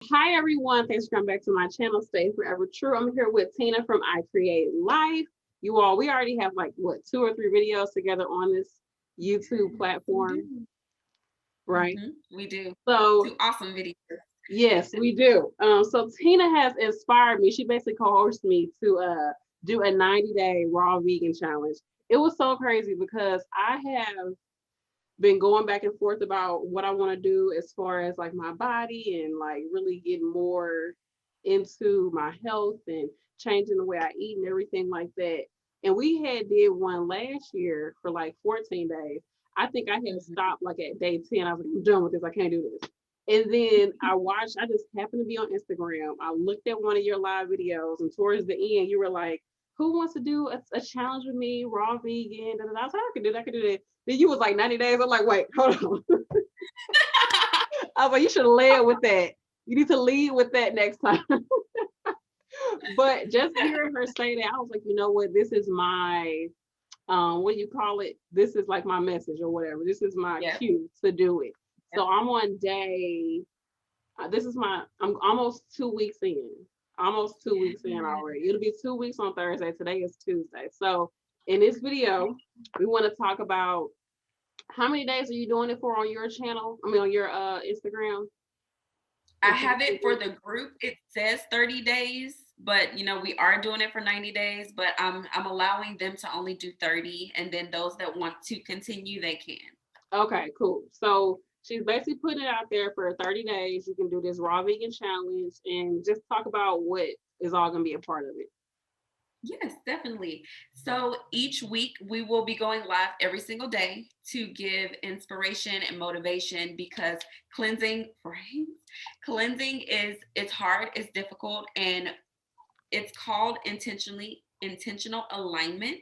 Hi everyone, thanks for coming back to my channel, Stay Forever True. I'm here with Tina from I Create Life. You all, we already have like what 2 or 3 videos together on this YouTube We platform, do. right? We do. So Two awesome videos. yes, we do. So Tina has inspired me. She basically coerced me to do a 90-day raw vegan challenge. It was so crazy because I have been going back and forth about what I want to do as far as like my body and like really getting more into my health and changing the way I eat and everything like that. And we had did one last year for like 14 days. I think I had Mhm. stopped like at day 10. I was like, I'm done with this. I can't do this. And then I just happened to be on Instagram. I looked at one of your live videos, and towards the end, you were like, who wants to do a challenge with me, raw vegan? Da, da, da. I was like, I could do that. Then you was like 90 days. I'm like, wait, hold on. I was like, you should have led with that. You need to lead with that next time. But just hearing her say that, I was like, you know what? This is my what do you call it? This is like my message or whatever. This is my Yep. cue to do it. Yep. So I'm on day I'm almost 2 weeks in. Almost 2 weeks in Yeah. already. It'll be 2 weeks on Thursday. Today is Tuesday. So in this video, we want to talk about how many days are you doing it for on your channel? I mean on your Instagram? I The have Facebook it for group? the group. It says 30 days, but we are doing it for 90 days, but I'm allowing them to only do 30, and then those that want to continue, they can. Okay, cool. So she's basically putting it out there for 30 days. You can do this raw vegan challenge and just talk about what is all gonna be a part of it. Yes, definitely. So each week we will be going live every single day to give inspiration and motivation because cleansing, right? Cleansing it's hard, it's difficult, and it's called intentional alignment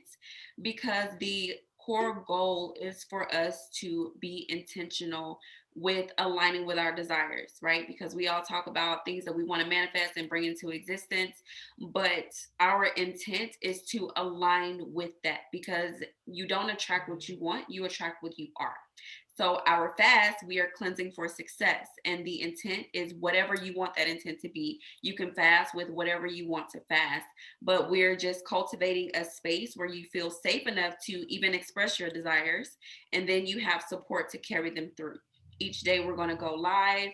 because the core goal is for us to be intentional with aligning with our desires, right? Because we all talk about things that we want to manifest and bring into existence, but our intent is to align with that because you don't attract what you want, you attract what you are. So our fast, we are cleansing for success. And the intent is whatever you want that intent to be. You can fast with whatever you want to fast, but we're just cultivating a space where you feel safe enough to even express your desires. And then you have support to carry them through. Each day we're going to go live.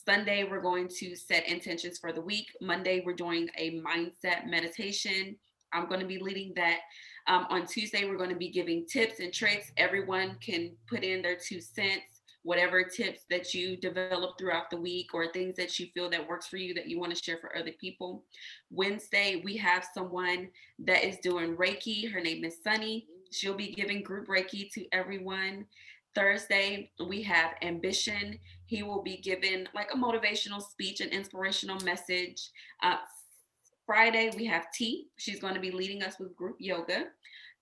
Sunday, we're going to set intentions for the week. Monday, we're doing a mindset meditation. I'm going to be leading that. On Tuesday, we're going to be giving tips and tricks. Everyone can put in their 2 cents, whatever tips that you develop throughout the week or things that you feel that works for you that you want to share for other people. Wednesday, we have someone that is doing Reiki. Her name is Sunny. She'll be giving group Reiki to everyone. Thursday, we have Ambition. He will be given like a motivational speech, an inspirational message. Uh, Friday, we have T. She's going to be leading us with group yoga.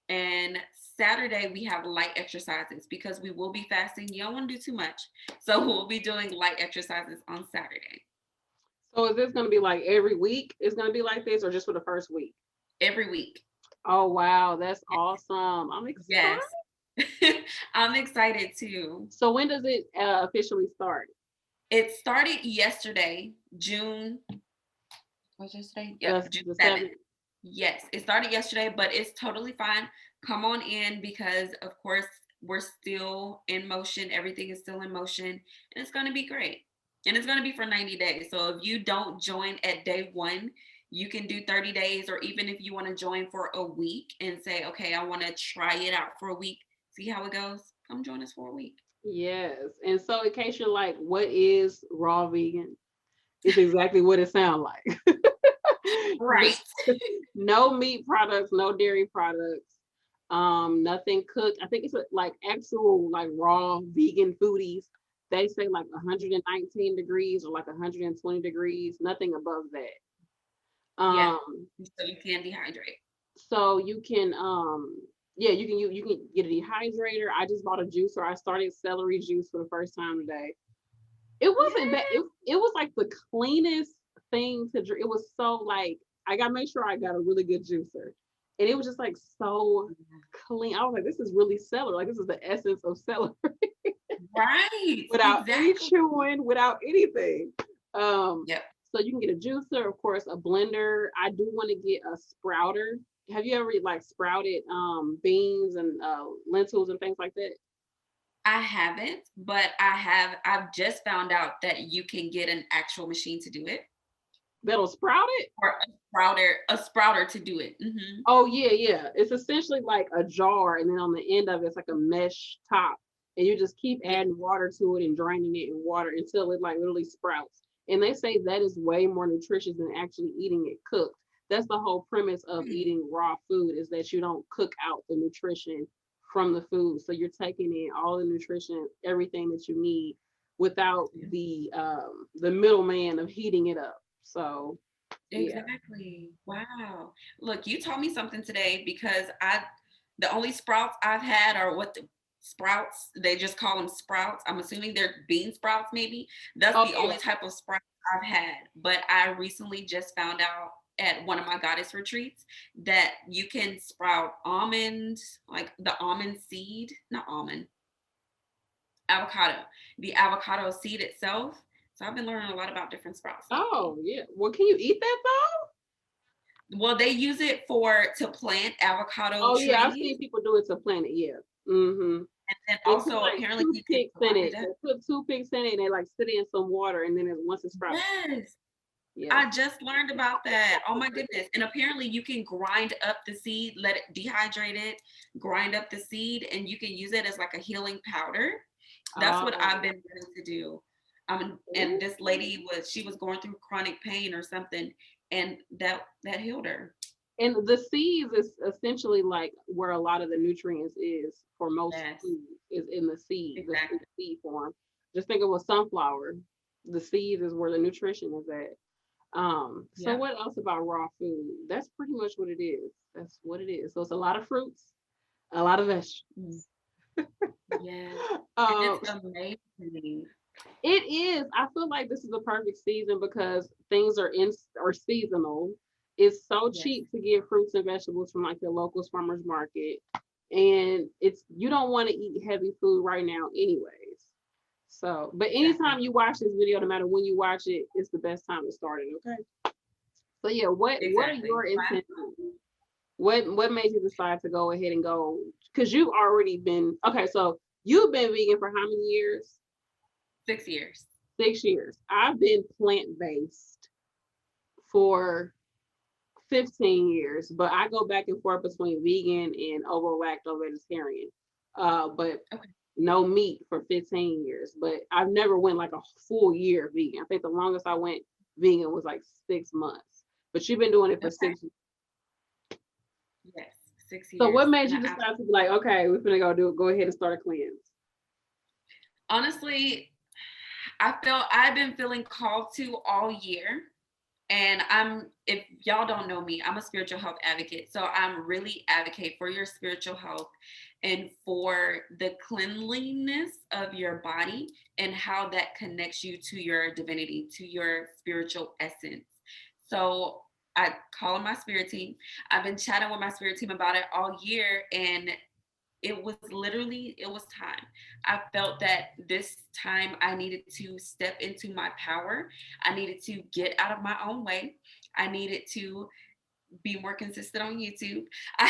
And Saturday, we have light exercises because we will be fasting. You don't want to do too much. So we'll be doing light exercises on Saturday So is this gonna be like every week? It's gonna be like this, or just for the first week? every week. Oh wow, that's awesome. I'm excited. Yes. I'm excited too. So when does it officially start? It started yesterday, June, what's yesterday? Yep, June The 7th. 7th. Yes, it started yesterday, but it's totally fine. Come on in because, of course, we're still in motion. Everything is still in motion, and it's going to be great. And it's going to be for 90 days. So if you don't join at day one, you can do 30 days, or even if you want to join for a week and say, okay, I want to try it out for a week, see how it goes, come join us for a week. Yes. And so in case you're like, what is raw vegan? It's exactly what it sounds like. No, Right. no meat products, no dairy products, nothing cooked. I think it's like actual like raw vegan foodies. They say like 119 degrees or like 120 degrees, nothing above that. Yeah. Um, So you can dehydrate. so you can yeah, you can get a dehydrator. I just bought a juicer. I started celery juice for the first time today. It wasn't bad. Yeah. It was like the cleanest thing to drink. It was so like I gotta make sure I got a really good juicer. And it was just like so clean. I was like, this is really celery. Like this is the essence of celery Right. without any Exactly. chewing, without anything. Yep. So you can get a juicer, of course, a blender. I do want to get a sprouter. Have you ever like sprouted beans and lentils and things like that? I haven't, but I've just found out that you can get an actual machine to do it, That'll sprout it? or a sprouter to do it. Hmm. Oh yeah, yeah. It's essentially like a jar, and then on the end of it, it's like a mesh top, and you just keep Yeah. adding water to it and draining it in water until it like literally sprouts. And they say that is way more nutritious than actually eating it cooked. That's the whole premise of Mm. eating raw food is that you don't cook out the nutrition from the food. So you're taking in all the nutrition, everything that you need without Yeah. the middleman of heating it up. So yeah. Exactly. Wow. Look, you taught me something today because the only sprouts I've had are what the sprouts, they just call them sprouts. I'm assuming they're bean sprouts, maybe. That's Oh the yeah. only type of sprout I've had. But I recently just found out at one of my goddess retreats that you can sprout almond, like the almond seed, not almond, avocado, the avocado seed itself. So I've been learning a lot about different sprouts lately. Oh yeah. Well, can you eat that though? Well, they use it for to plant avocado Oh yeah, I've trees, seen people do it to plant it. Yeah. Mm-hmm. and then They put also like apparently you can toothpicks in grind it. up. They put toothpicks in it and they like sit it in some water and then once it sprouts. Yes, Yes. I just learned about that. Oh my goodness! And apparently you can grind up the seed, let it dehydrate it, grind up the seed, and you can use it as like a healing powder. That's what I've Oh. been wanting to do. And Ooh. this lady she was going through chronic pain or something, and that healed her. And the seeds is essentially like where a lot of the nutrients is for most Yes, food is in the seed, the exactly. seed form. Just think of a sunflower. The seed is where the nutrition is at. So Yeah. what else about raw food? That's pretty much what it is. That's what it is. So it's a lot of fruits, a lot of vegetables. Yes. And Um, it's amazing. it is. I feel like this is the perfect season because things are seasonal. It's so Yes. cheap to get fruits and vegetables from like your local farmers market, and it's you don't want to eat heavy food right now, anyways. So, but Exactly. anytime you watch this video, no matter when you watch it, it's the best time to start it. Okay. So yeah, what are Exactly. your intentions? What made you decide to go ahead and go? Because you've already been okay. So you've been vegan for how many years? 6 years. 6 years. I've been plant based for 15 years, but I go back and forth between vegan and ovo lacto vegetarian. But Okay. no meat for 15 years. But I've never went like a full year vegan. I think the longest I went vegan was like 6 months. But you've been doing it for Okay. 6 years. Yes. Six So what years. made And you decide to be like, okay, we're gonna go ahead and start a cleanse? honestly, I've been feeling called to all year. And if y'all don't know me, I'm a spiritual health advocate. So I'm really advocate for your spiritual health and for the cleanliness of your body and how that connects you to your divinity, to your spiritual essence. So I call on my spirit team. I've been chatting with my spirit team about it all year, and it was time. I felt that this time I needed to step into my power. I needed to get out of my own way. I needed to be more consistent on YouTube. I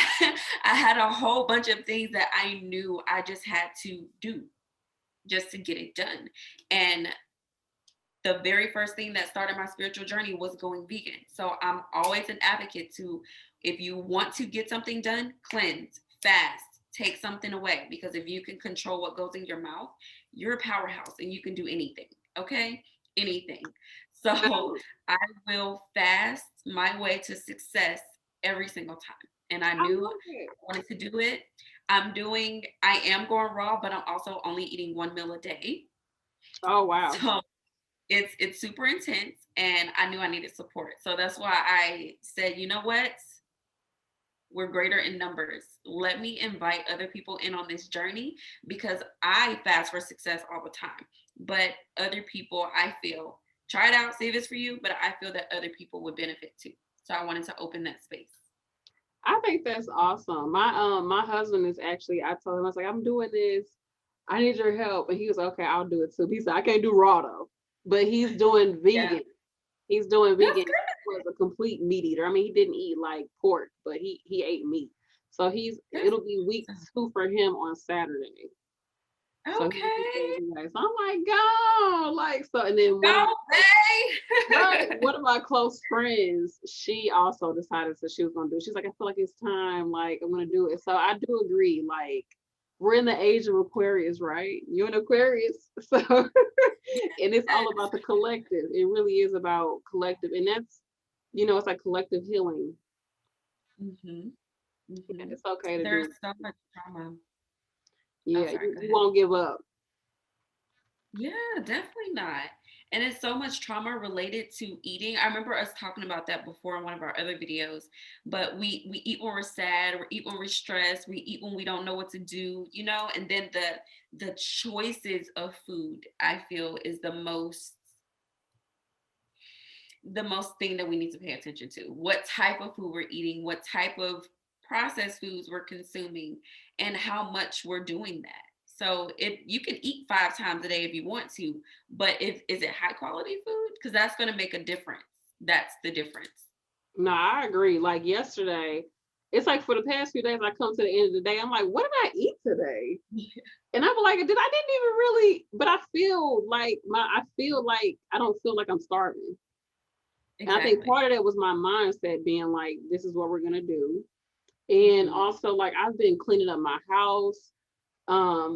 had a whole bunch of things that I knew I just had to do just to get it done. And the very first thing that started my spiritual journey was going vegan. So I'm always an advocate to, if you want to get something done, cleanse, fast, take something away. Because if you can control what goes in your mouth, you're a powerhouse and you can do anything. Okay? Anything. So Now, I will fast my way to success every single time. And I I knew love it. I wanted to do it. I am going raw, but I'm also only eating one meal a day. Oh wow. So it's super intense, and I knew I needed support. So that's why I said, you know what? We're greater in numbers. Let me invite other people in on this journey because I fast for success all the time. But other people, I feel, try it out, see if it's for you, but I feel that other people would benefit too. So I wanted to open that space. I think that's awesome. My husband is actually I told him I was like, I'm doing this. I need your help. And he was okay, I'll do it too. He said, I can't do raw though. but he's doing Yeah. vegan. He's doing That's vegan. He was a complete meat eater. I mean, he didn't eat like pork, but he ate meat. So that's it'll be week awesome. 2 for him on Saturday. So he'll be Okay. losing weight. So I'm like, go, like so. And then Go, right, Bay. one of my close friends, she also decided that she was gonna do it. She's like, I feel like it's time, like I'm gonna do it. So I do agree, like we're in the age of Aquarius, right? You're an Aquarius. So and it's all about the collective. It really is about collective. And that's, it's like collective healing. Mm-hmm. And Mm-hmm. it's okay to There's do. so much trauma. Oh, Yeah, sorry, go you ahead. won't give up. Yeah, definitely not. And it's so much trauma related to eating. I remember us talking about that before in one of our other videos. But we eat when we're sad, we eat when we're stressed, we eat when we don't know what to do, and then the choices of food, I feel, is the most thing that we need to pay attention to. What type of food we're eating, what type of processed foods we're consuming, and how much we're doing that. So if you can eat 5 times a day if you want to, but if is it high quality food? Because that's going to make a difference. That's the difference. No, I agree. Like yesterday, it's like for the past few days, I come to the end of the day, I'm like, what did I eat today? And I'm like, I didn't even really, but I feel like I don't feel like I'm starving. And I think Exactly. part of that was my mindset being like, this is what we're gonna do. And Mm-hmm. also like I've been cleaning up my house.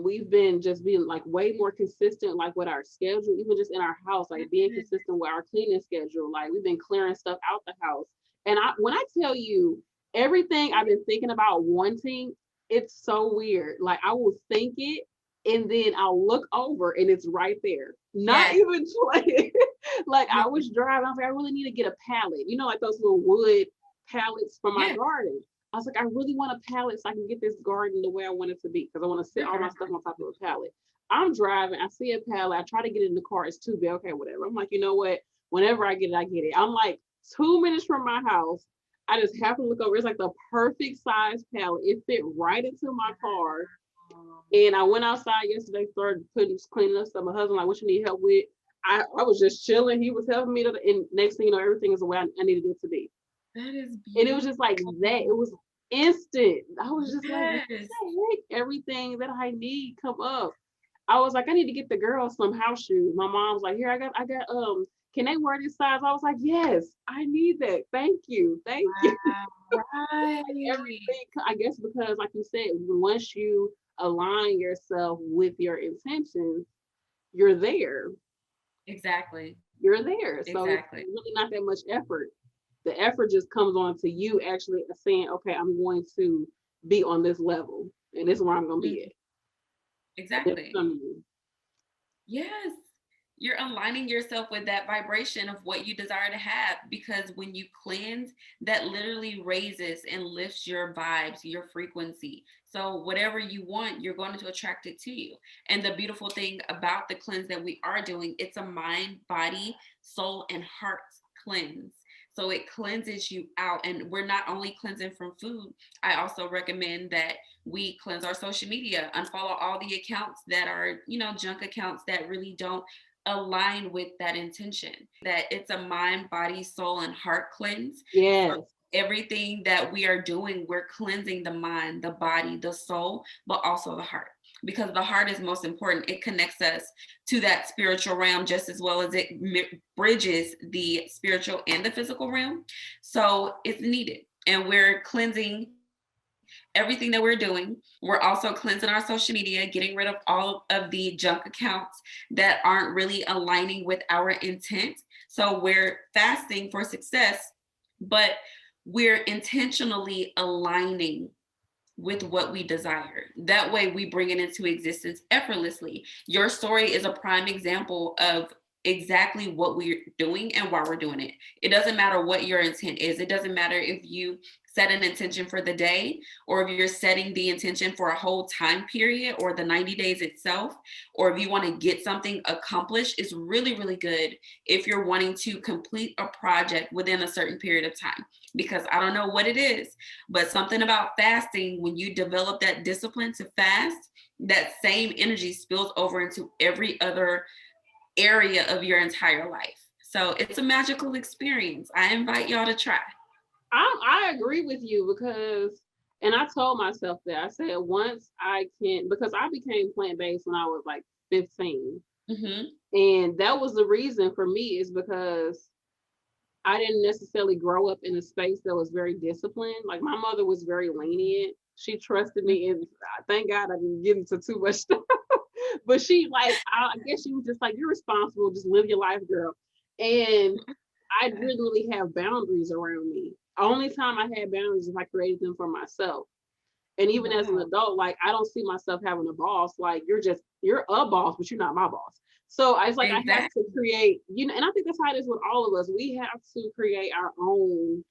We've been just being like way more consistent, like with our schedule, even just in our house, like being consistent with our cleaning schedule. Like we've been clearing stuff out the house. And when I tell you everything I've been thinking about wanting, it's so weird. Like I will think it and then I'll look over and it's right there. Not Yes. even playing. Like Yes. I was driving, I was like, I really need to get a pallet. Like those little wood pallets for my Yes. garden. I was like, I really want a pallet so I can get this garden the way I want it to be because I want to sit all my stuff on top of a pallet. I'm driving, I see a pallet, I try to get it in the car, it's too big. Okay, whatever. I'm like, you know what? Whenever I get it, I get it. I'm like 2 minutes from my house. I just have to look over. It's like the perfect size pallet. It fit right into my car. And I went outside yesterday, started cleaning up stuff. My husband like, what you need help with? I was just chilling. He was helping me, and next thing you know, everything is the way I needed it to be. That is And it was just like that. It beautiful. was instant. I was just like, what Yes. the heck? Everything that I need come up. I was like, I need to get the girls some house shoes. My mom's like, here, I got, can they wear this size? I was like, yes, I need that. Thank you. Thank you. Wow. Like Right. everything, I guess, because like you said, once you align yourself with your intentions, you're there. Exactly. You're there. So it's Exactly. really not that much effort. The effort just comes on to you actually saying, okay, I'm going to be on this level and this is where I'm going to be Mhm. at. And it's Exactly. come to you. Yes. You're aligning yourself with that vibration of what you desire to have, because when you cleanse, that literally raises and lifts your vibes, your frequency. So whatever you want, you're going to attract it to you. And the beautiful thing about the cleanse that we are doing, it's a mind, body, soul, and heart cleanse. So it cleanses you out. And we're not only cleansing from food, I also recommend that we cleanse our social media, unfollow all the accounts that are, junk accounts that really don't align with that intention. That it's a mind, body, soul, and heart cleanse. So Yes. everything that we are doing, we're cleansing the mind, the body, the soul, but also the heart. Because the heart is most important. It connects us to that spiritual realm just as well as it bridges the spiritual and the physical realm. So it's needed. And we're cleansing everything that we're doing. We're also cleansing our social media, getting rid of all of the junk accounts that aren't really aligning with our intent. So we're fasting for success, but we're intentionally aligning with what we desire. That way we bring it into existence effortlessly. Your story is a prime example of exactly what we're doing and why we're doing it. It doesn't matter what your intent is. It doesn't matter if you set an intention for the day, or if you're setting the intention for a whole time period or the 90 days itself, or if you want to get something accomplished. It's really, really good if you're wanting to complete a project within a certain period of time, because I don't know what it is, but something about fasting, when you develop that discipline to fast, that same energy spills over into every other area of your entire life. So it's a magical experience. I invite y'all to try. I agree with you because, and I told myself that I said once I can, because I became plant based when I was like 15, Mm-hmm. and that was the reason for me is because I didn't necessarily grow up in a space that was very disciplined. Like my mother was very lenient. She trusted me, and thank God I didn't get into too much stuff. But she like, I guess she was just like, you're responsible, just live your life, girl. And I didn't really have boundaries around me. Only time I had boundaries is if I created them for myself. And even as an Wow. adult, like I don't see myself having a boss. Like you're a boss, but you're not my boss. So it's like I have to Exactly. create, and I think that's how it is with all of us. We have to create our own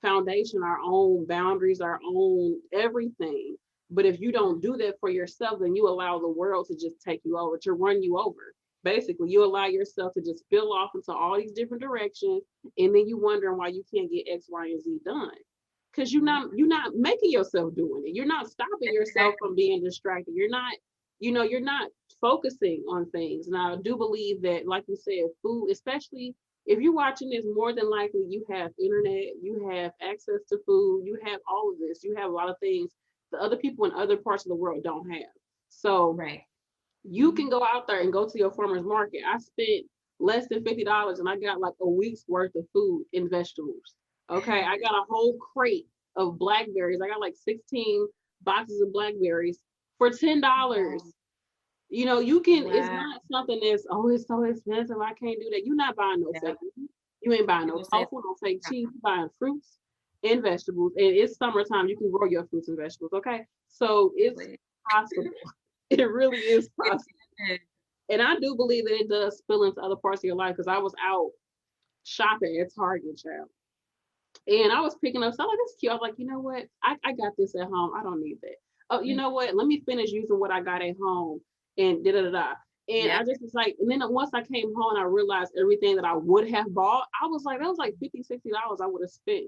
foundation, our own boundaries, our own everything. But if you don't do that for yourself, then you allow the world to just take you over, to run you over. Basically, you allow yourself to just spill off into all these different directions, and then you wondering why you can't get X, Y, and Z done. Because you're not making yourself doing it. You're not stopping yourself from being distracted. You're not focusing on things. And I do believe that, like you said, food, especially if you're watching this, more than likely you have internet, you have access to food, you have all of this, you have a lot of things that other people in other parts of the world don't have. So Right. you can go out there and go to your farmer's market. I spent less than $50 and I got like a week's worth of food and vegetables. Okay. I got a whole crate of blackberries. I got like 16 boxes of blackberries for $10. Wow. It's Wow. not something that's, oh, it's so expensive. I can't do that. You're not buying no Yeah. fake meat. You ain't buying no People say tofu, no fake cheese. You're buying fruits and vegetables. And it's summertime. You can grow your fruits and vegetables. Okay. So it's it possible. It really is possible. is. And I do believe that it does spill into other parts of your life because I was out shopping at Target, child. And I was picking up stuff like this cute. I was like, you know what? I got this at home. I don't need that. Oh, you know what? Let me finish using what I got at home and da da da da. And I Yep. just was like, and then once I came home and I realized everything that I would have bought, I was like, that was like $50, $60 I would have spent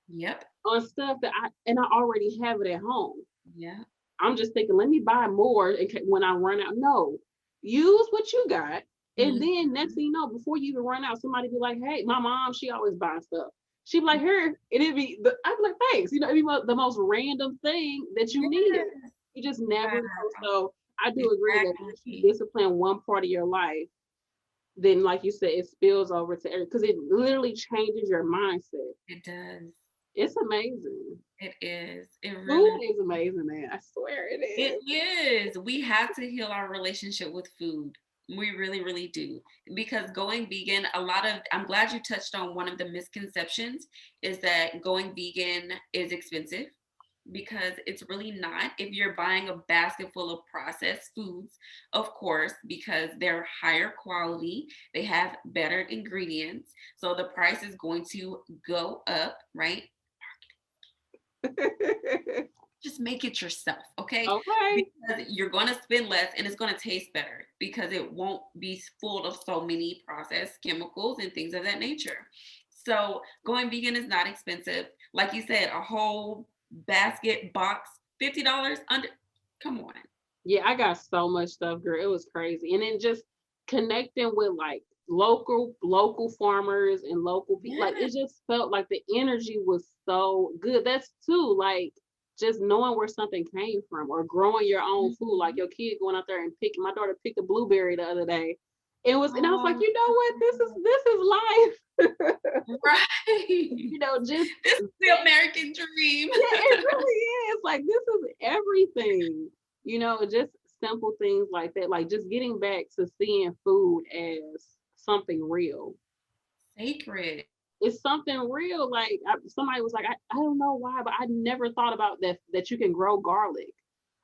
Yep. on stuff and I already have it at home. Yep. I'm just thinking, let me buy more when I run out. No, use what you got. And Mhm. then next thing you know, before you even run out, somebody be like, hey, my mom, she always buys stuff. She'd be like, here, and I'd be like, thanks. It'd be the most random thing that you needed. Yes. You just never know. Wow. So I do agree that once you Exactly. discipline one part of your life, then like you said, it spills over to every because it literally changes your mindset. It does. It's amazing. It is. It Food really is amazing, man. I swear it it is. is. We have to heal our relationship with food. We really, really do. Because going vegan, I'm glad you touched on one of the misconceptions is that going vegan is expensive because it's really not. If you're buying a basket full of processed foods, of course, because they're higher quality, they have better ingredients. So the price is going to go up, right? Just make it yourself, okay? Okay. Because you're going to spend less and it's going to taste better because it won't be full of so many processed chemicals and things of that nature. So going vegan is not expensive. Like you said, a whole basket box, $50 under. Come on. Yeah, I got so much stuff, girl. It was crazy. And then just connecting with like local farmers and local people. Like Yeah. it just felt like the energy was so good. That's too like just knowing where something came from or growing your own food. Like Mhm. your kid going out there and picking my daughter picked a blueberry the other day. And I was like, Oh, you know what? This is life. right. Just This is the American dream. yeah, it really is. Like this is everything. Just simple things like that. Like just getting back to seeing food as something real. Sacred. It's something real. Like somebody was like, I don't know why, but I never thought about that you can grow garlic.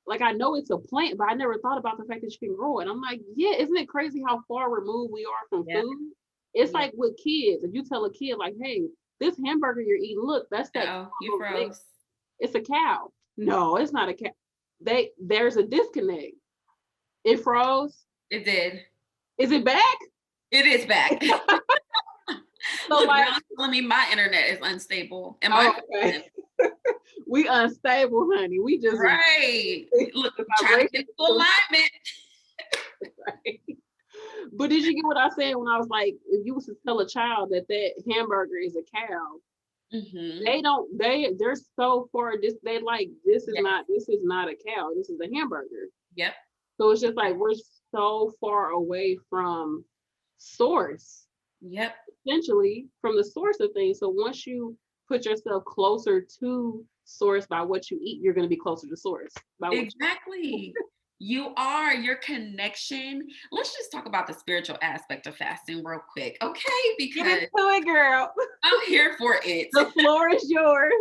Like I know it's a plant, but I never thought about the fact that you can grow it. I'm like, yeah, isn't it crazy how far removed we are from Yeah. food? It's Yeah. like with kids. If you tell a kid like, hey, this hamburger you're eating, look, that's that Oh, you cow. froze. It's a cow. No, it's not a cow. There's a disconnect. It froze. It did. Is it back? It is back. So Look, like, Brown's telling me my internet is unstable. Am I oh, okay. We unstable, honey. We just right? Look, the trying to get vibration. to alignment. Right. But did you get what I said when I was like, if you was to tell a child that hamburger is a cow, Mm-hmm. they don't they're so far they like Yes. this is not a cow, this is a hamburger. Yep. So it's just like we're so far away from source, Yep. essentially from the source of things. So once you put yourself closer to source by what you eat, you're going to be closer to source by what you Exactly. You are your connection. Let's just talk about the spiritual aspect of fasting real quick, okay? get Because into it, girl. I'm here for it. The floor is yours.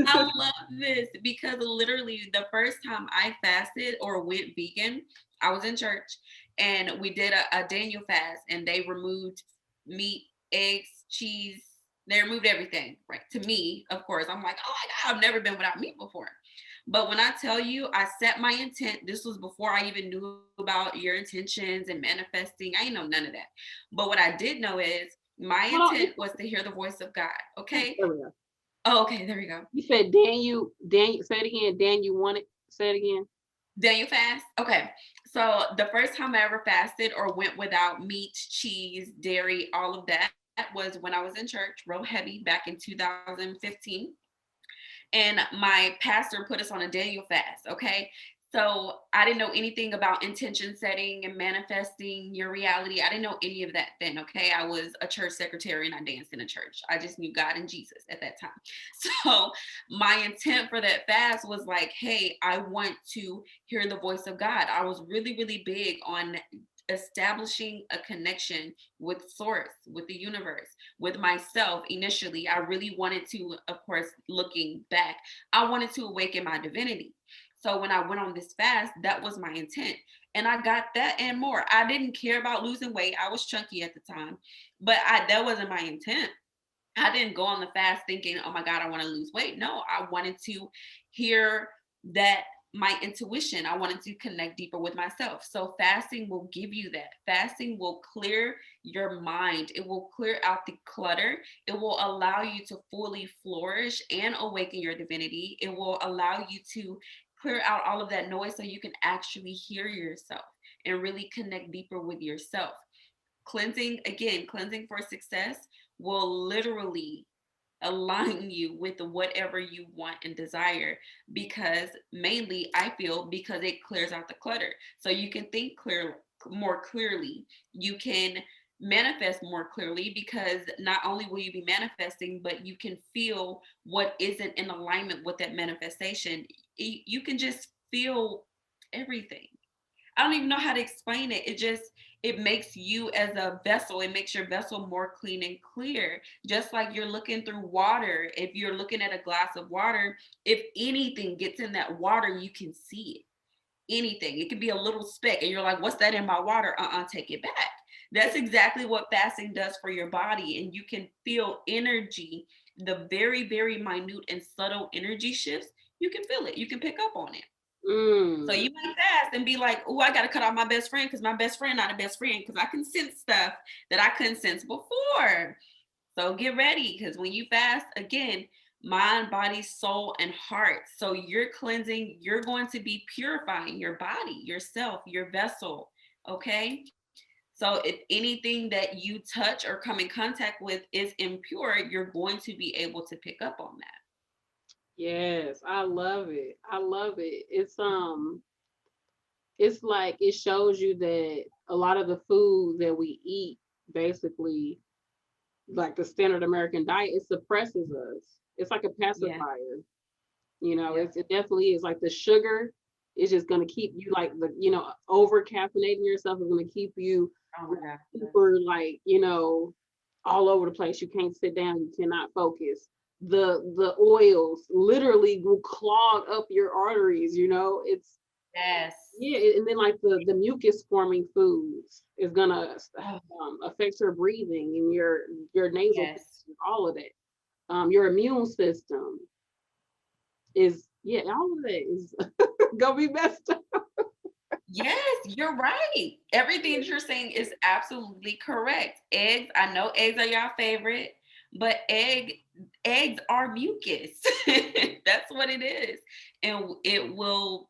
I love this because literally the first time I fasted or went vegan, I was in church and we did a Daniel fast and they removed meat, eggs, cheese. They removed everything, right? To me, of course, I'm like, oh my God, I've never been without meat before. But when I tell you, I set my intent, this was before I even knew about your intentions and manifesting. I didn't know none of that. But what I did know is my Hold on. intent was to hear the voice of God. Okay. There we go. Oh, okay. There we go. You said Daniel, say it again. Dan, you want it? Say it again. Daniel fast? Okay. So the first time I ever fasted or went without meat, cheese, dairy, all of that was when I was in church, real heavy back in 2015. And my pastor put us on a Daniel fast. Okay. So I didn't know anything about intention setting and manifesting your reality. I didn't know any of that then. Okay. I was a church secretary and I danced in a church. I just knew God and Jesus at that time. So my intent for that fast was like, hey, I want to hear the voice of God. I was really, really big on establishing a connection with source, with the universe, with myself. Initially I really wanted to, of course, looking back, I wanted to awaken my divinity. So when I went on this fast, that was my intent, and I got that and more. I didn't care about losing weight. I was chunky at the time, but that wasn't my intent. I didn't go on the fast thinking, oh my God, I want to lose weight. No, I wanted to hear that, my intuition. I wanted to connect deeper with myself. So fasting will give you that. Fasting will clear your mind. It will clear out the clutter. It will allow you to fully flourish and awaken your divinity. It will allow you to clear out all of that noise so you can actually hear yourself and really connect deeper with yourself. Cleansing, again, cleansing for success will literally align you with whatever you want and desire, because mainly I feel because it clears out the clutter so you can think more clearly. You can manifest more clearly because not only will you be manifesting, but you can feel what isn't in alignment with that manifestation. You can just feel everything. I don't even know how to explain it. It makes you as a vessel, it makes your vessel more clean and clear. Just like you're looking through water. If you're looking at a glass of water, if anything gets in that water, you can see it. Anything. It could be a little speck and you're like, what's that in my water? Take it back. That's exactly what fasting does for your body. And you can feel energy, the very, very minute and subtle energy shifts. You can feel it. You can pick up on it. So Mm. you might fast and be like, oh, I got to cut off my best friend because my best friend not a best friend, because I can sense stuff that I couldn't sense before. So get ready, because when you fast, again, mind, body, soul, and heart. So you're cleansing, you're going to be purifying your body, yourself, your vessel. Okay. So if anything that you touch or come in contact with is impure, you're going to be able to pick up on that. Yes, I love it. I love it. It's like it shows you that a lot of the food that we eat, basically, like the standard American diet, it suppresses us. It's like a Yeah. pacifier. You know, Yep. it definitely is like the sugar is just gonna keep you like over caffeinating yourself is gonna keep you Oh my God. Yes. super like, all over the place. You can't sit down, you cannot focus. The oils literally will clog up your arteries, it's Yes. yeah, and then like the mucus forming foods is gonna Oh, affect your breathing and your nasal yes. passage, all of that. Your immune system is yeah, all of that is gonna be messed up. Yes, you're right. Everything that you're saying is absolutely correct. Eggs, I know eggs are your favorite, but eggs are mucus. That's what it is. And it will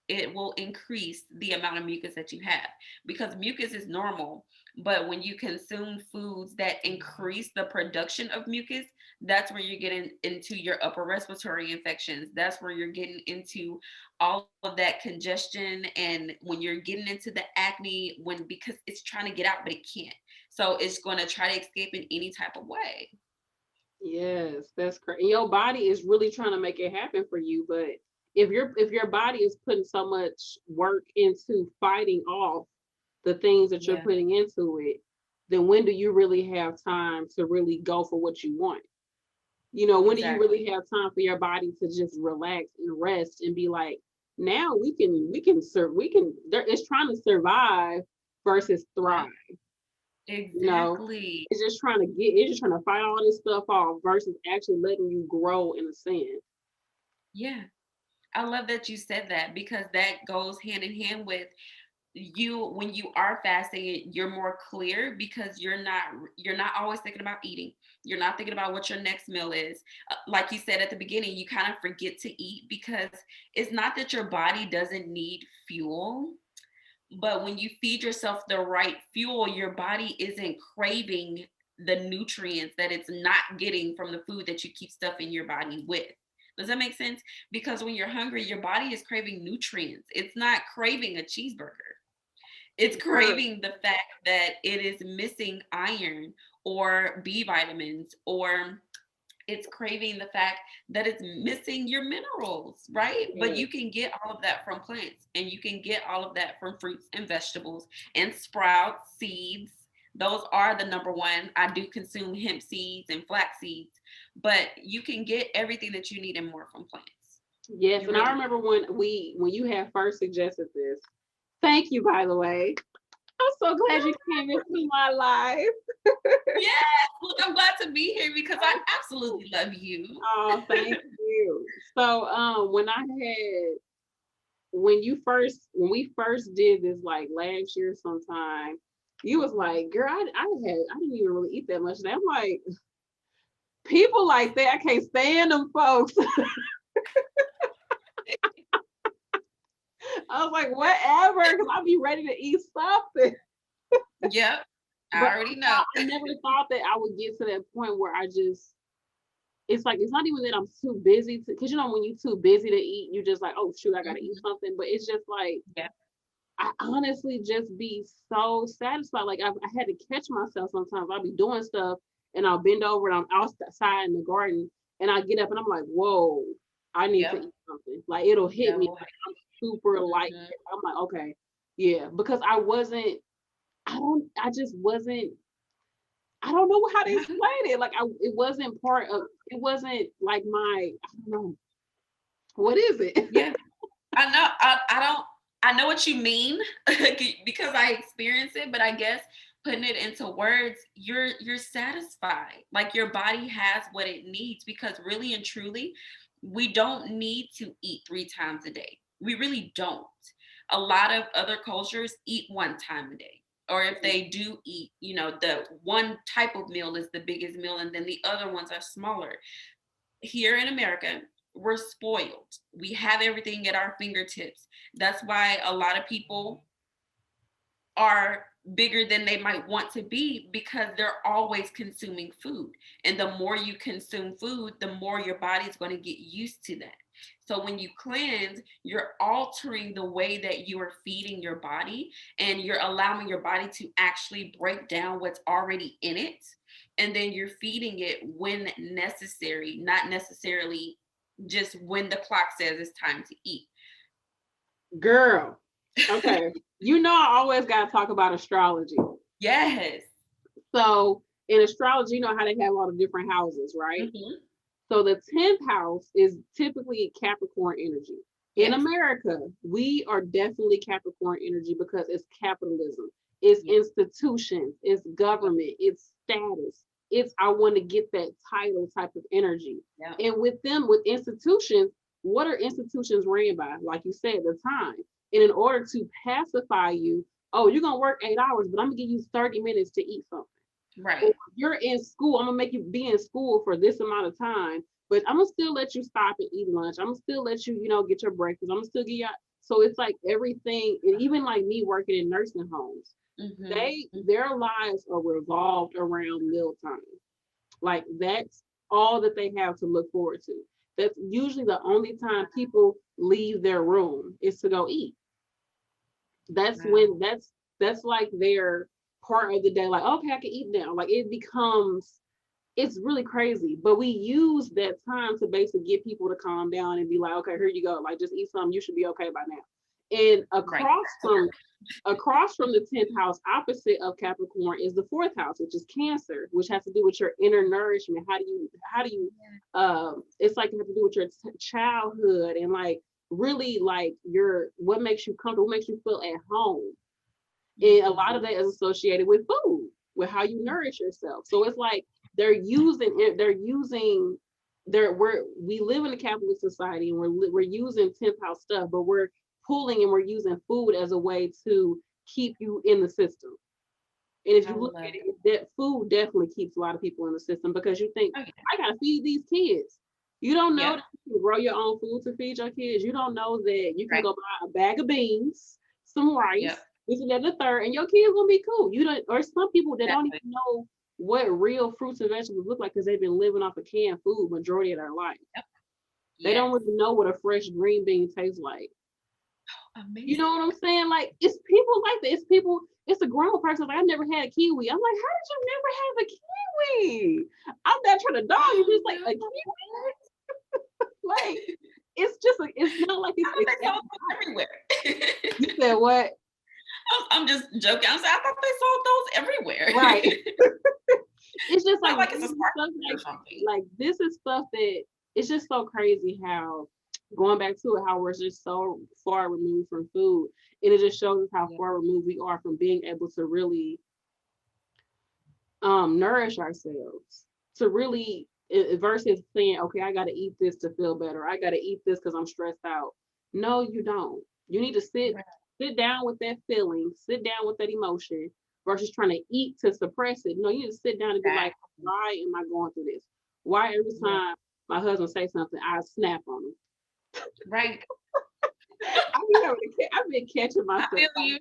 it will increase the amount of mucus that you have, because mucus is normal. But when you consume foods that increase the production of mucus, that's where you're getting into your upper respiratory infections. That's where you're getting into all of that congestion. And when you're getting into the acne, because it's trying to get out, but it can't. So it's going to try to escape in any type of way. Yes, that's correct. And your body is really trying to make it happen for you, but if your body is putting so much work into fighting off the things that you're Yeah, putting into it, then when do you really have time to really go for what you want? When do you really exactly. have time for your body to just relax and rest and be like, now we can it's trying to survive versus Yeah, thrive. You know, exactly. it's just trying to fight all this stuff off versus actually letting you grow in a sense. Yeah. I love that you said that, because that goes hand in hand with you. When you are fasting, you're more clear, because you're not always thinking about eating. You're not thinking about what your next meal is. Like you said at the beginning, you kind of forget to eat, because it's not that your body doesn't need fuel, but when you feed yourself the right fuel, your body isn't craving the nutrients that it's not getting from the food that you keep stuffing your body with. Does that make sense? Because when you're hungry, your body is craving nutrients. It's not craving a cheeseburger. It's Girl, craving the fact that it is missing iron or B vitamins, or it's craving the fact that it's missing your minerals, right? But yes. you can get all of that from plants, and you can get all of that from fruits and vegetables and sprouts, seeds. Those are the number one. I do consume hemp seeds and flax seeds, but you can get everything that you need and more from plants. Yes, You and I really remember when you had first suggested this. Thank you, by the way. I'm so glad you came into my life. Yes, look, I'm glad to be here because I absolutely love you. Oh, thank you. So, when we first did this like last year sometime, you was like, girl, I didn't even really eat that much. And I'm like, people like that, I can't stand them folks. I was like, whatever, because I'll be ready to eat something. Yep, But I already know. I never thought that I would get to that point where it's like it's not even that I'm too busy to, because when you're too busy to eat, you just like, oh shoot, I gotta eat Mhm. something. But it's just like Yeah. I honestly just be so satisfied. Like I had to catch myself sometimes. I'll be doing stuff and I'll bend over and I'm outside in the garden and I get up and I'm like, whoa, I need to Yep. eat something. Like it'll hit me Go like I'm super light. ahead. I'm like, okay, yeah, because I just wasn't. I don't know how to Yeah. explain it. Like it wasn't part of. It wasn't like my. I don't know. What is it? Yeah. I know. I don't. I know what you mean because I experience it, but I guess putting it into words, you're satisfied. Like your body has what it needs, because really and truly, we don't need to eat 3 times a day. We really don't. A lot of other cultures eat 1 time a day. Or if they do eat, the one type of meal is the biggest meal, and then the other ones are smaller. Here in America, we're spoiled. We have everything at our fingertips. That's why a lot of people are bigger than they might want to be, because they're always consuming food. And the more you consume food, the more your body's going to get used to that. So when you cleanse, you're altering the way that you are feeding your body, and you're allowing your body to actually break down what's already in it. And then you're feeding it when necessary, not necessarily just when the clock says it's time to eat. Girl. Okay. I always gotta talk about astrology. Yes. So in astrology, you know how they have all the different houses, right? Hmm. So the 10th house is typically Capricorn energy. In Yes. America, we are definitely Capricorn energy because it's capitalism, it's Yes. institutions, it's Yep. government, it's status, it's I want to get that title type of energy. Yep. And with institutions, what are institutions ran by? Like you said, the time. And in order to pacify you, oh, you're gonna work 8 hours, but I'm gonna give you 30 minutes to eat something. Or Right. you're in school, I'm gonna make you be in school for this amount of time, but I'm gonna still let you stop and eat lunch. I'm gonna still let you, get your breakfast. I'm gonna still give you. So it's like everything, and even like me working in nursing homes, their lives are revolved around mealtime. Like that's all that they have to look forward to. That's usually the only time people leave their room is to go eat. That's when that's like their part of the day. Like, okay, I can eat now. Like it becomes, it's really crazy. But we use that time to basically get people to calm down and be like, okay, here you go. Like just eat something. You should be okay by now. And across from the 10th house, opposite of Capricorn, is the 4th house, which is Cancer, which has to do with your inner nourishment. How do you it's like it has to do with your childhood and like really like your what makes you comfortable, what makes you feel at home. And a lot of that is associated with food, with how you nourish yourself. So it's like we live in a capitalist society and we're using 10th house stuff, but we're pulling and we're using food as a way to keep you in the system. And if you look at it, that food definitely keeps a lot of people in the system because you think, I gotta feed these kids. You don't know that you can grow your own food to feed your kids. You don't know that you can go buy a bag of beans, some rice, this and that, the third, and your kids gonna be cool. You don't, or some people that don't even know what real fruits and vegetables look like because they've been living off of canned food majority of their life. They don't even know what a fresh green bean tastes like. Amazing. You know what I'm saying? Like it's people like that. It's people. It's a grown person. Like I never had a kiwi. I'm like, how did you never have a kiwi? I'm not trying to dog you. Just like a kiwi. Like it's just. It's not like it's everywhere. You said what? I'm just joking. I thought they sold those everywhere. Right. It's just like it's a smart or something. Like this is stuff that it's just so crazy how going back to it, how we're just so far removed from food. And it just shows us how far removed we are from being able to really nourish ourselves. To really versus saying, okay, I gotta eat this to feel better. I gotta eat this because I'm stressed out. No, you don't. You need to sit down with that feeling, sit down with that emotion versus trying to eat to suppress it. No, you need to sit down and be like, why am I going through this? Why every time my husband say something, I snap on him? Right. I've been catching myself. I feel you.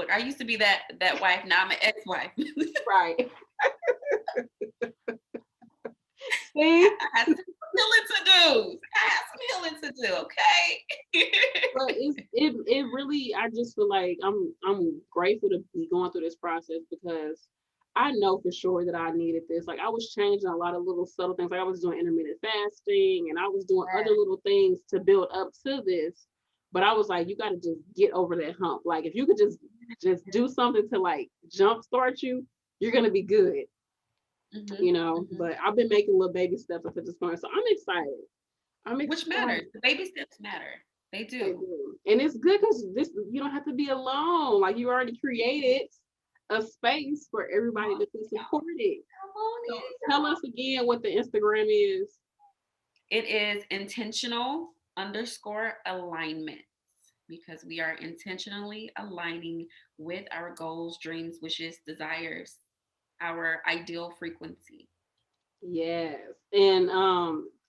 I used to be that wife. Now I'm an ex-wife. Right. See? I had some healing to do. Okay. But it really, I just feel like I'm grateful to be going through this process because I know for sure that I needed this. Like I was changing a lot of little subtle things. Like I was doing intermittent fasting and I was doing other little things to build up to this. But I was like, you got to just get over that hump. Like if you could just do something to like jumpstart you, you're gonna be good. You know. But I've been making little baby steps up at this point, so I'm excited. Which matters. The baby steps matter. They do. And it's good because this you don't have to be alone. Like you already created a space for everybody to feel supported. So tell us again what the Instagram is. It is intentional _alignment because we are intentionally aligning with our goals, dreams, wishes, desires, our ideal frequency. Yes. And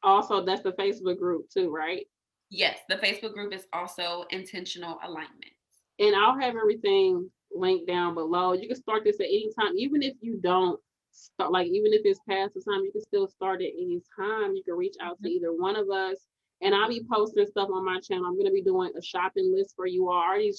also that's the Facebook group too, right? Yes, the Facebook group is also intentional alignment. And I'll have everything linked down below. You can start this at any time, even if you don't start, like even if it's past the time, you can still start at any time. You can reach out to either one of us. And I'll be posting stuff on my channel. I'm gonna be doing a shopping list for you all. I already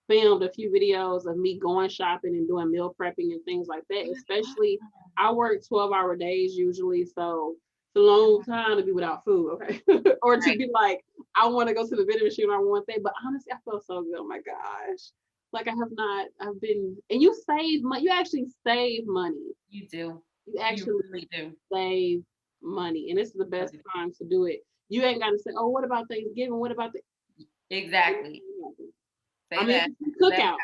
filmed a few videos of me going shopping and doing meal prepping and things like that. Especially, I work 12-hour days usually, so it's a long time to be without food, okay? Or to be like, I want to go to the vending machine or one thing, but honestly, I feel so good. Oh my gosh. Like I've been, and you save money. You actually save money. You do. You actually really do save money, and it's the best time to do it. You ain't got to say, "Oh, what about Thanksgiving? What about the?" Exactly. I mean, cookouts,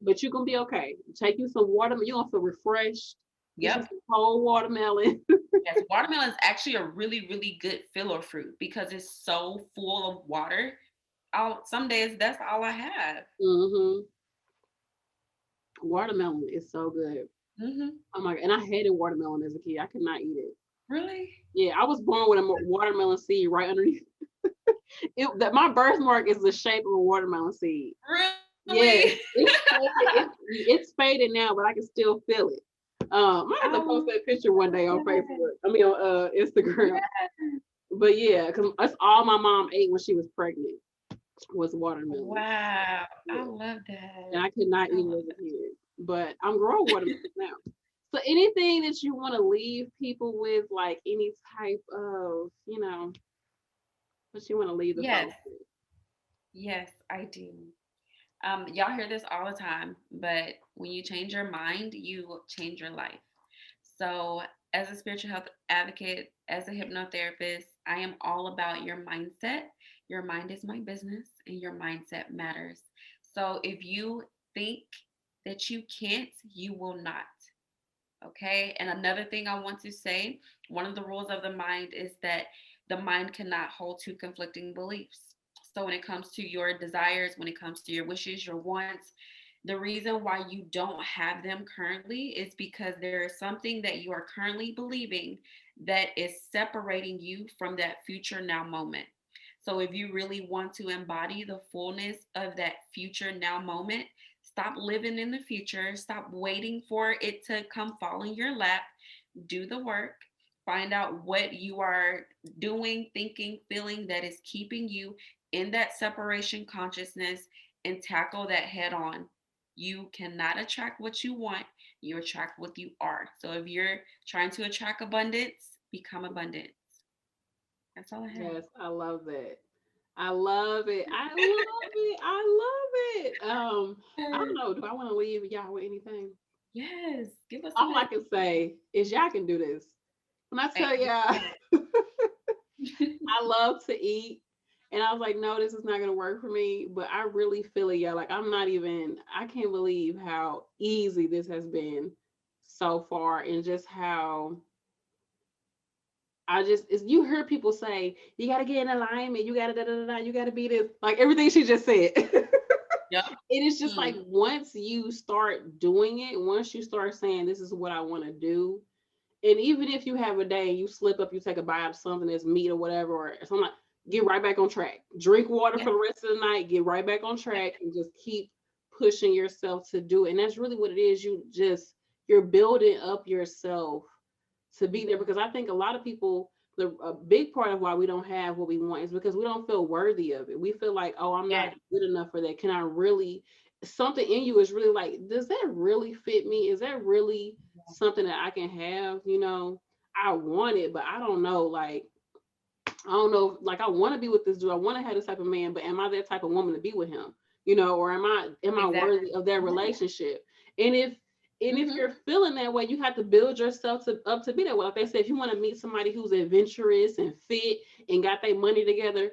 but you gonna be okay. Take you some water. You gonna feel refreshed. Yep. Some whole watermelon. Yes, watermelon is actually a really, really good filler fruit because it's so full of water. Some days that's all I have. Watermelon is so good. Oh my god! And I hated watermelon as a kid. I could not eat it. Really? Yeah, I was born with a watermelon seed right underneath. That my birthmark is the shape of a watermelon seed. Really? Yes, it's faded. It's faded now, but I can still feel it. I have to post Oh, that picture one day on Facebook. I mean on Instagram. yeah. But yeah, because that's all my mom ate when she was pregnant was watermelon. Wow. I Yeah, love and that. I could not I eat love it as a kid. But I'm growing watermelons now. So anything that you want to leave people with, like any type of, what you want to leave the Yes. folks with. Yes, I do. Y'all hear this all the time, but when you change your mind, you change your life. So, as a spiritual health advocate, as a hypnotherapist, I am all about your mindset. Your mind is my business, and your mindset matters. So, if you think that you can't, you will not. Okay. And another thing I want to say, one of the rules of the mind is that the mind cannot hold two conflicting beliefs. So when it comes to your desires, when it comes to your wishes, your wants, the reason why you don't have them currently is because there is something that you are currently believing that is separating you from that future now moment. So if you really want to embody the fullness of that future now moment, stop living in the future. Stop waiting for it to come fall in your lap. Do the work. Find out what you are doing, thinking, feeling that is keeping you in that separation consciousness and tackle that head on. You cannot attract what you want, you attract what you are. So if you're trying to attract abundance, become abundant. That's all I have. Yes, I love that. I love it. I love it. I love it. I don't know. Do I want to leave y'all with anything? Yes, give us some All I can say is y'all can do this. When I tell y'all, I love to eat, and I was like, no, this is not gonna work for me. But I really feel it, y'all. Like I'm not even. I can't believe how easy this has been so far, and just how you hear people say you gotta get in alignment, you gotta da da da da, you gotta be this, like everything she just said. Yep. And it's just like Mm. once you start doing it, once you start saying this is what I want to do, and even if you have a day and you slip up, you take a bite of something that's meat or whatever, or something like, get right back on track. Drink water Yeah. for the rest of the night, get right back on track, and just keep pushing yourself to do it. And that's really what it is. You're building up yourself to be there, because I think a lot of people, a big part of why we don't have what we want is because we don't feel worthy of it. We feel like, oh, I'm not Yeah. good enough for that. Can I really? Something in you is really like, does that really fit me? Is that really something that I can have? I want it, but I don't know. Like, I don't know. Like, I want to be with this dude. I want to have this type of man, but am I that type of woman to be with him? Or am I Exactly. worthy of that relationship? And if Hmm. you're feeling that way, you have to build yourself up to be that way. Like they say, if you want to meet somebody who's adventurous and fit and got their money together,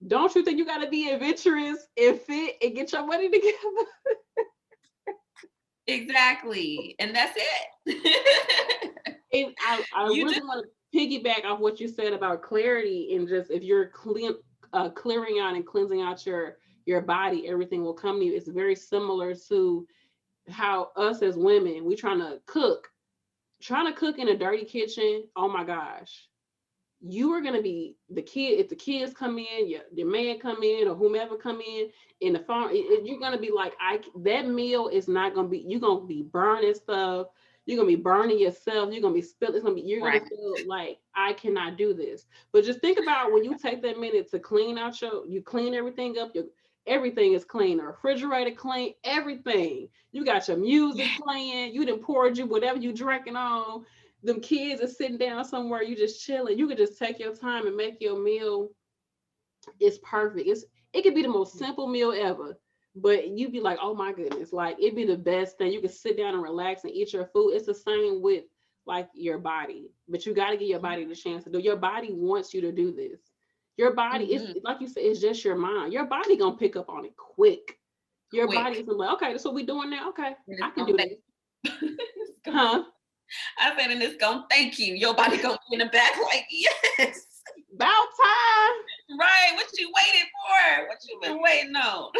don't you think you got to be adventurous and fit and get your money together? Exactly. And that's it. And I You do. really want to piggyback off what you said about clarity, and just if you're clearing out and cleansing out your body, everything will come to you. It's very similar to how us as women, we trying to cook in a dirty kitchen. Oh my gosh, you are gonna be the kid. If the kids come in, your man come in, or whomever come in the farm, you're gonna be like, that meal is not gonna be. You're gonna be burning stuff. You're gonna be burning yourself. You're gonna be spilled. You're gonna Right. feel like I cannot do this. But just think about when you take that minute to clean out you clean everything up. Everything is clean. The refrigerator clean. Everything. You got your music Yeah. playing. You done poured you whatever you drinking on. Them kids are sitting down somewhere, you just chilling. You could just take your time and make your meal. It's perfect. It could be the most simple meal ever, but you'd be like, oh my goodness, like it'd be the best thing. You can sit down and relax and eat your food. It's the same with like your body, but you got to give your body the chance to do. Your body wants you to do this. Your body is, Hmm. like you said, it's just your mind. Your body gonna pick up on it quick. Your body Quick. is like, okay, that's what we doing now. Okay, And I it's can gonna do thank this, it's gonna, huh? I said, and it's gonna thank you. Your body gonna be in the back like, yes. About time. Right. What you waiting for? What you been waiting on?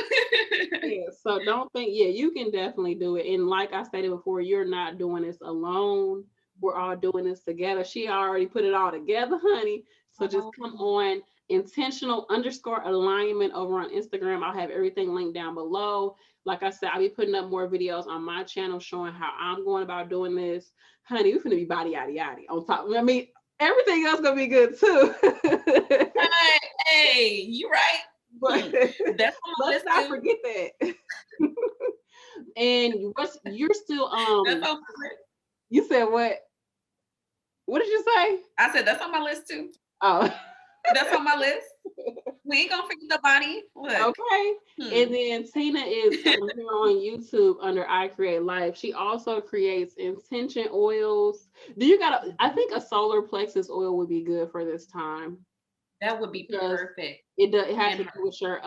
Yeah, so don't think, yeah, you can definitely do it. And like I stated before, you're not doing this alone. We're all doing this together. She already put it all together, honey. So just Oh, come on intentional_alignment over on Instagram. I'll have everything linked down below. Like I said, I'll be putting up more videos on my channel showing how I'm going about doing this. Honey, we're gonna be body yaddy yaddy on top. I mean, everything else gonna be good too. right. Hey, you right. But That's on my let's list not too. forget that. And what's you're still That's on my list. you said what? What did you say? I said that's on my list too. Oh. That's on my list. We ain't gonna forget the body. Look. Okay. And then Tina is here on YouTube under I Create Life. She also creates intention oils. Do you got I think a solar plexus oil would be good for this time That would be because perfect. it has And to do with your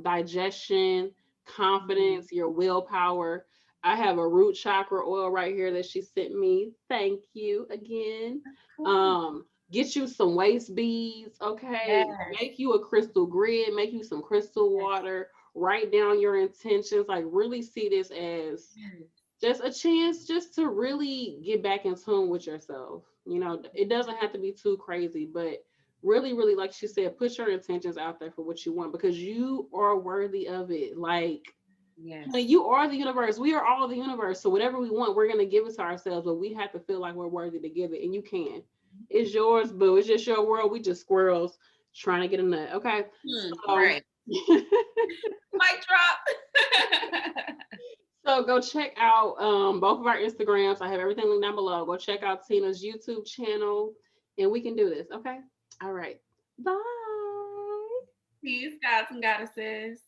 digestion, Mhm. confidence, your willpower. I have a root chakra oil right here that she sent me. Thank you again. Cool. Get you some waist beads, okay? Yes. Make you a crystal grid, make you some crystal Yes. water, write down your intentions, like really see this as Yes. just a chance just to really get back in tune with yourself. You know, it doesn't have to be too crazy, but really, really, like she said, put your intentions out there for what you want because you are worthy of it. Like, Yes. honey, you are the universe. We are all the universe. So whatever we want, we're gonna give it to ourselves, but we have to feel like we're worthy to give it, and you can. It's yours, boo. It's just your world. We just squirrels trying to get a nut. Okay, so. Right. Mic drop. So go check out both of our Instagrams. I have everything linked down below. Go check out Tina's YouTube channel and we can do this. Okay. All right. Bye. Peace, gods and goddesses.